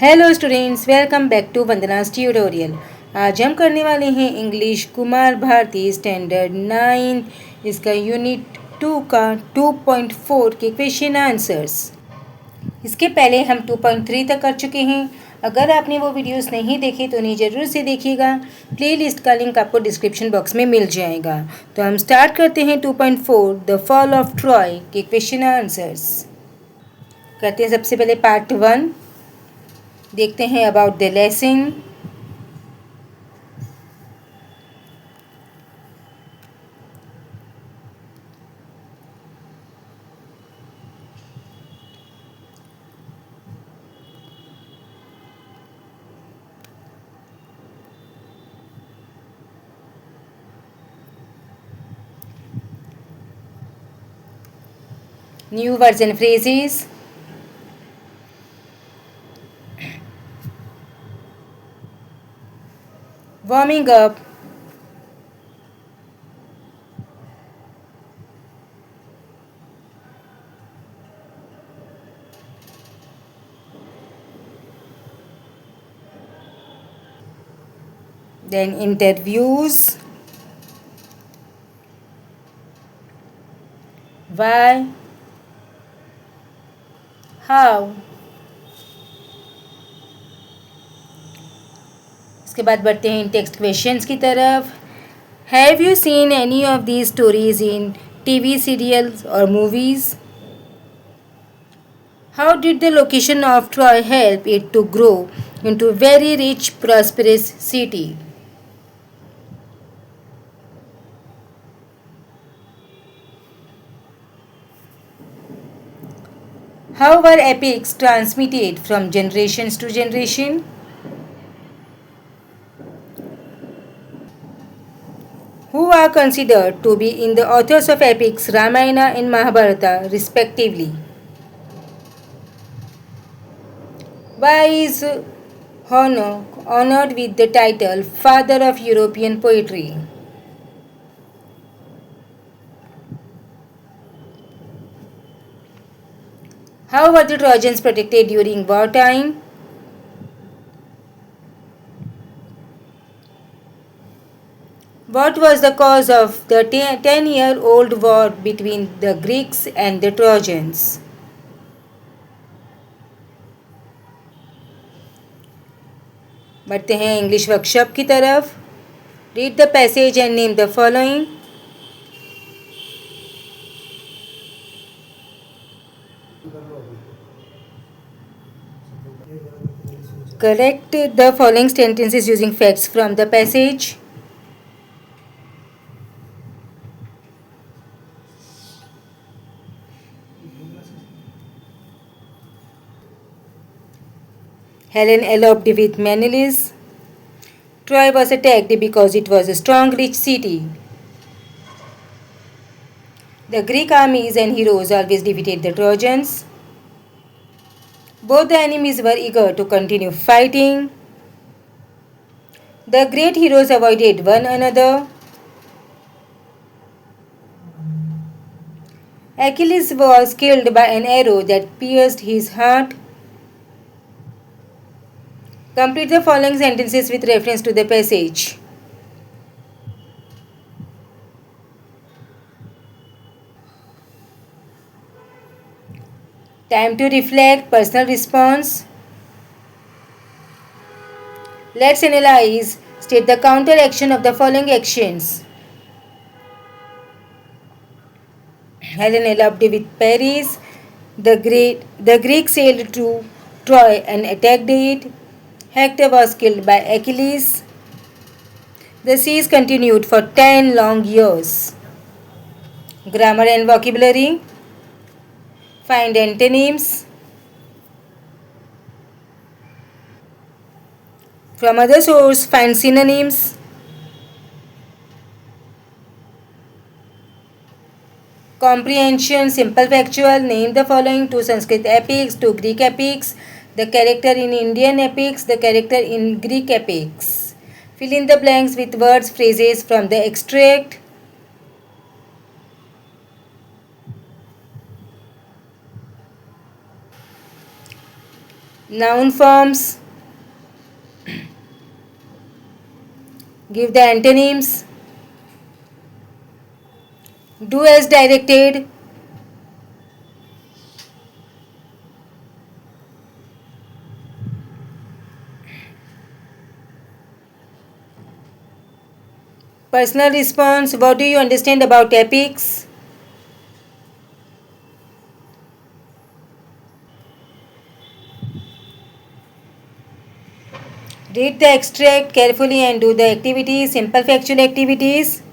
Hello students, welcome back to Vandana's tutorial. आज हम करने वाले हैं इंग्लिश कुमार भारती स्टैंडर्ड 9 इसका यूनिट 2 का 2.4 के क्वेश्चन आंसर्स। इसके पहले हम 2.3 तक कर चुके हैं। अगर आपने वो वीडियोस नहीं देखे तो उन्हें ज़रूर से देखिएगा। प्लेलिस्ट का लिंक आपको डिस्क्रिप्शन बॉक्स में मिल जाएगा। तो हम स्टार्ट करते हैं 2.4 द फॉल ऑफ ट्रॉय के क्वेश्चन आंसर्स। करते हैं सबसे पहले पार्ट 1। देखते हैं about the lesson. New words and phrases. Warming up. Then interviews. Why? How? इसके बाद बढ़ते हैं इन टेक्स्ट क्वेश्चंस की तरफ। Have you seen any of these stories in TV serials और movies? How did the location of Troy help it to grow into very rich prosperous city? How were epics transmitted from generations to generation? Who are considered to be in the authors of epics Ramayana and Mahabharata respectively? Why is honored with the title Father of European Poetry? How were the Trojans protected during wartime? What was the cause of the 10-year-old war between the Greeks and the Trojans? बढ़ते हैं English workshop की तरफ। Read the passage and name the following. Correct the following sentences using facts from the passage. Helen eloped with Menelaus. Troy was attacked because it was a strong, rich city. The Greek armies and heroes always defeated the Trojans. Both the enemies were eager to continue fighting. The great heroes avoided one another. Achilles was killed by an arrow that pierced his heart. Complete the following sentences with reference to the passage. Time to reflect, personal response. Let's analyze. State the counter action of the following actions. Helen eloped with Paris. The Greeks sailed to Troy and attacked it. Hector was killed by Achilles. The siege continued for 10 long years. Grammar and vocabulary. Find antonyms. From other source, find synonyms. Comprehension, simple factual. Name the following: 2 Sanskrit epics, 2 Greek epics, the character in Indian epics, the character in Greek epics. Fill in the blanks with words, phrases from the extract. Noun forms. Give the antonyms. Do as directed. Personal response. What do you understand about epics? Read the extract carefully and do the activities, simple factual activities.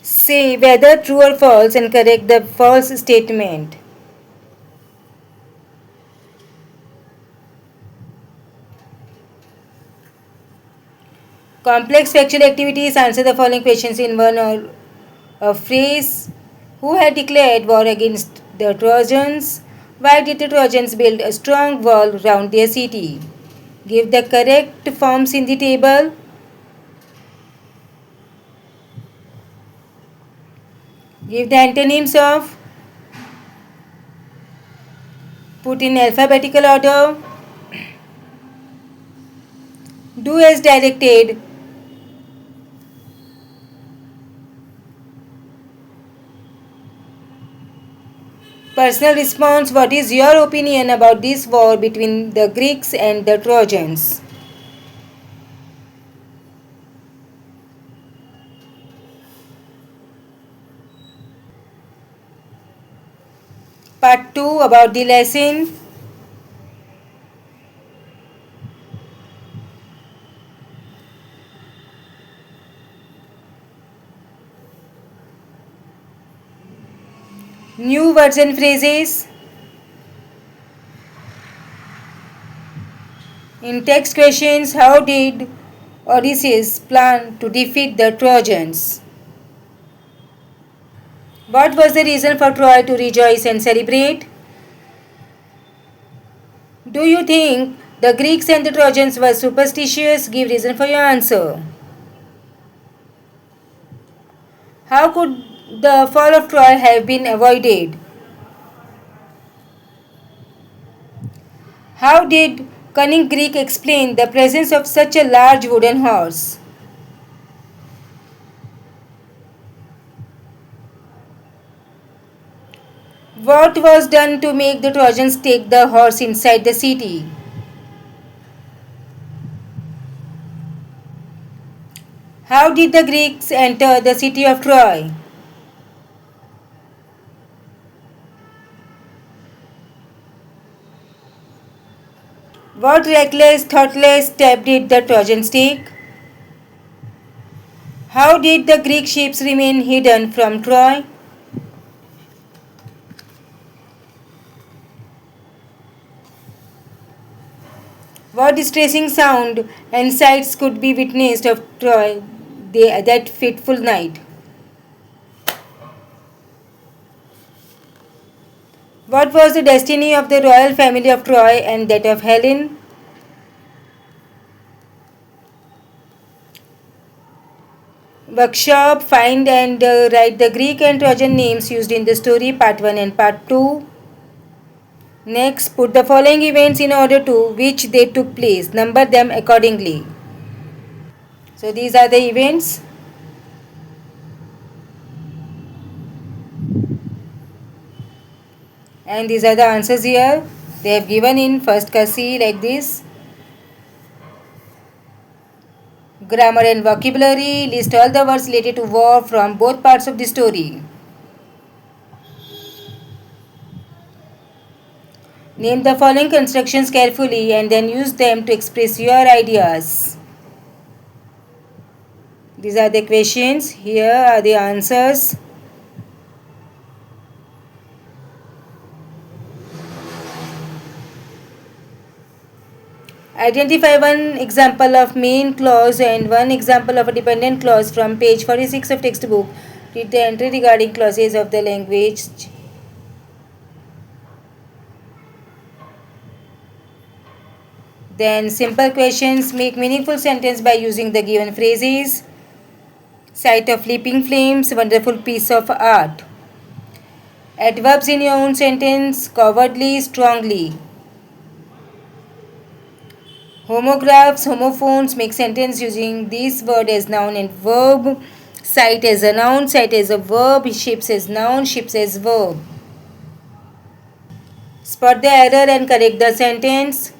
Say whether true or false and correct the false statement. Complex factual activities. Answer the following questions in one or a phrase. Who had declared war against the Trojans? Why did the Trojans build a strong wall round their city? Give the correct forms in the table. Give the antonyms of. Put in alphabetical order. Do as directed. Personal response. What is your opinion about this war between the Greeks and the Trojans? Part 2 about the lesson. New words and phrases. In text questions, how did Odysseus plan to defeat the Trojans? What was the reason for Troy to rejoice and celebrate? Do you think the Greeks and the Trojans were superstitious? Give reason for your answer. How could the fall of Troy have been avoided? How did cunning Greek explain the presence of such a large wooden horse? What was done to make the Trojans take the horse inside the city? How did the Greeks enter the city of Troy? What reckless, thoughtless step did the Trojans take? How did the Greek ships remain hidden from Troy? What distressing sound and sights could be witnessed of Troy that fateful night? What was the destiny of the royal family of Troy and that of Helen? Workshop, find and write the Greek and Trojan names used in the story, part 1 and part 2. Next, put the following events in order to which they took place. Number them accordingly. So these are the events. And these are the answers here. They have given in first cursive like this. Grammar and vocabulary. List all the words related to war from both parts of the story. Name the following constructions carefully and then use them to express your ideas. These are the questions. Here are the answers. Identify one example of main clause and one example of a dependent clause from page 46 of textbook. Read the entry regarding clauses of the language. Then simple questions. Make meaningful sentence by using the given phrases. Sight of leaping flames, wonderful piece of art. Adverbs in your own sentence. Cowardly, strongly. Homographs, homophones make sentence using this word as noun and verb. Sight as a noun, sight as a verb, ships as noun, ships as verb. Spot the error and correct the sentence.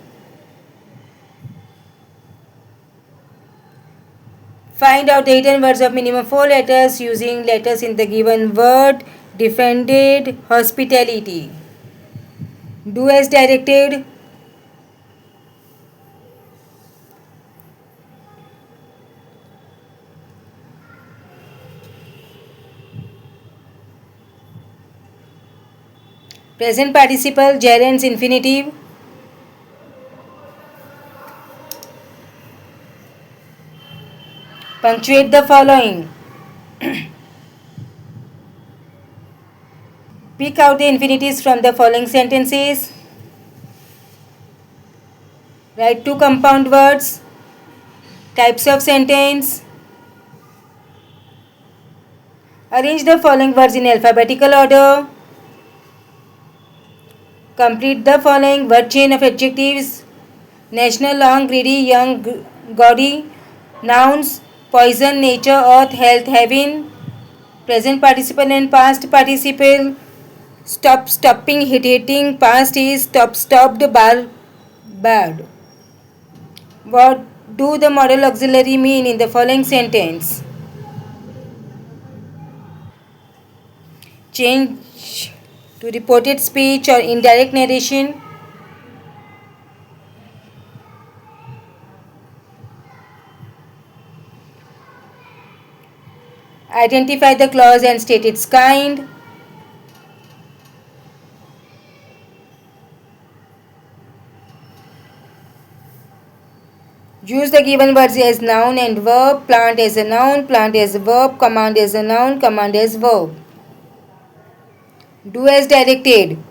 Find out the hidden words of minimum 4 letters using letters in the given word. Defended, hospitality. Do as directed. Present participle, gerunds, infinitive. Punctuate the following. Pick out the infinitives from the following sentences. Write two compound words. Types of sentence. Arrange the following words in alphabetical order. Complete the following word chain of adjectives. National, long, greedy, young, gaudy. Nouns, poison, nature, earth, health, heaven. Present participle and past participle. Stop, stopping, hitting. Past is stop, stopped, bar, bad. What do the model auxiliary mean in the following sentence? Change to reported speech or indirect narration. Identify the clause and state its kind. Use the given words as noun and verb. Plant as a noun, plant as a verb. Command as a noun, command as verb. Do as directed.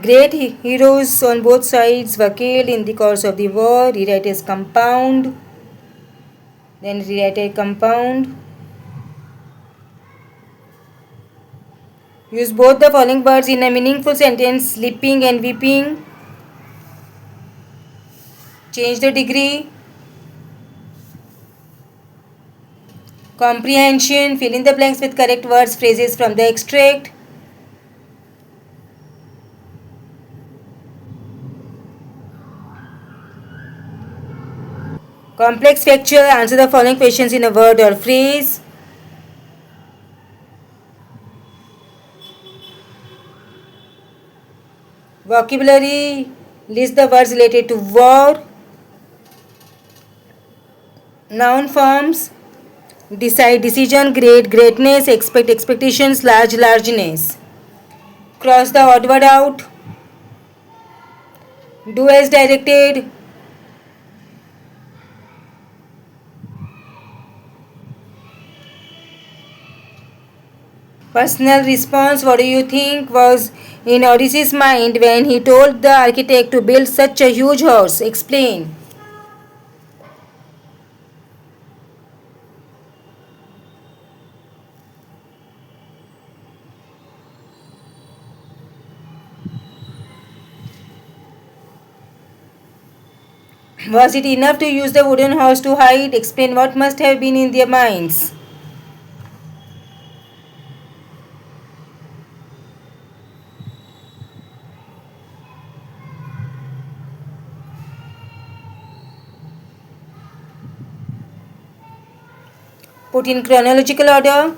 Great heroes on both sides were killed in the course of the war. Rewrite as compound. Then rewrite a compound. Use both the following words in a meaningful sentence, sleeping and weeping. Change the degree. Comprehension. Fill in the blanks with correct words, phrases from the extract. Complex factual. Answer the following questions in a word or phrase. Vocabulary. List the words related to war. Noun forms. Decide, decision, great, greatness, expect, expectations, large, largeness. Cross the odd word out. Do as directed. Personal response. What do you think was in Odysseus' mind when he told the architect to build such a huge house? Explain. Was it enough to use the wooden horse to hide? Explain what must have been in their minds. Put in chronological order.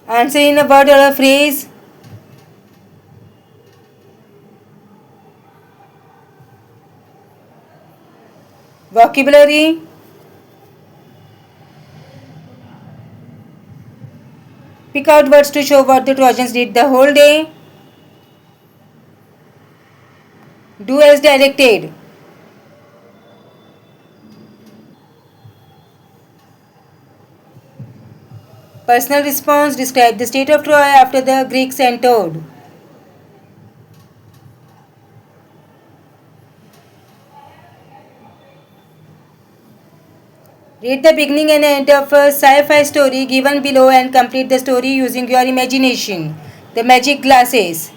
Answer in a word or a phrase. Vocabulary. Pick out words to show what the Trojans did the whole day. Do as directed. Personal response. Describe the state of Troy after the Greeks entered. Read the beginning and end of a sci-fi story given below and complete the story using your imagination. The magic glasses.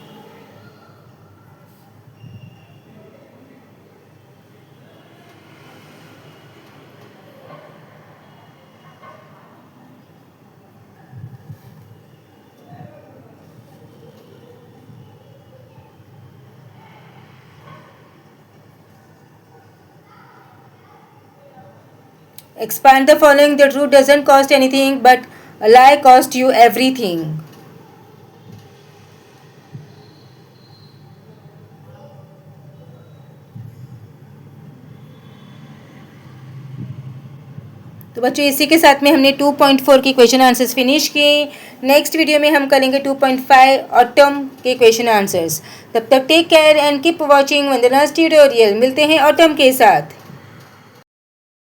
Expand the following. The truth doesn't cost anything, but a lie costs you everything. तो बच्चों इसी के साथ में हमने 2.4 के question answers finish किए. Next video में हम करेंगे 2.5 ऑटम के क्वेश्चन आंसर्स. तब तक take care and keep watching Vandana's tutorial. मिलते हैं ऑटम के साथ.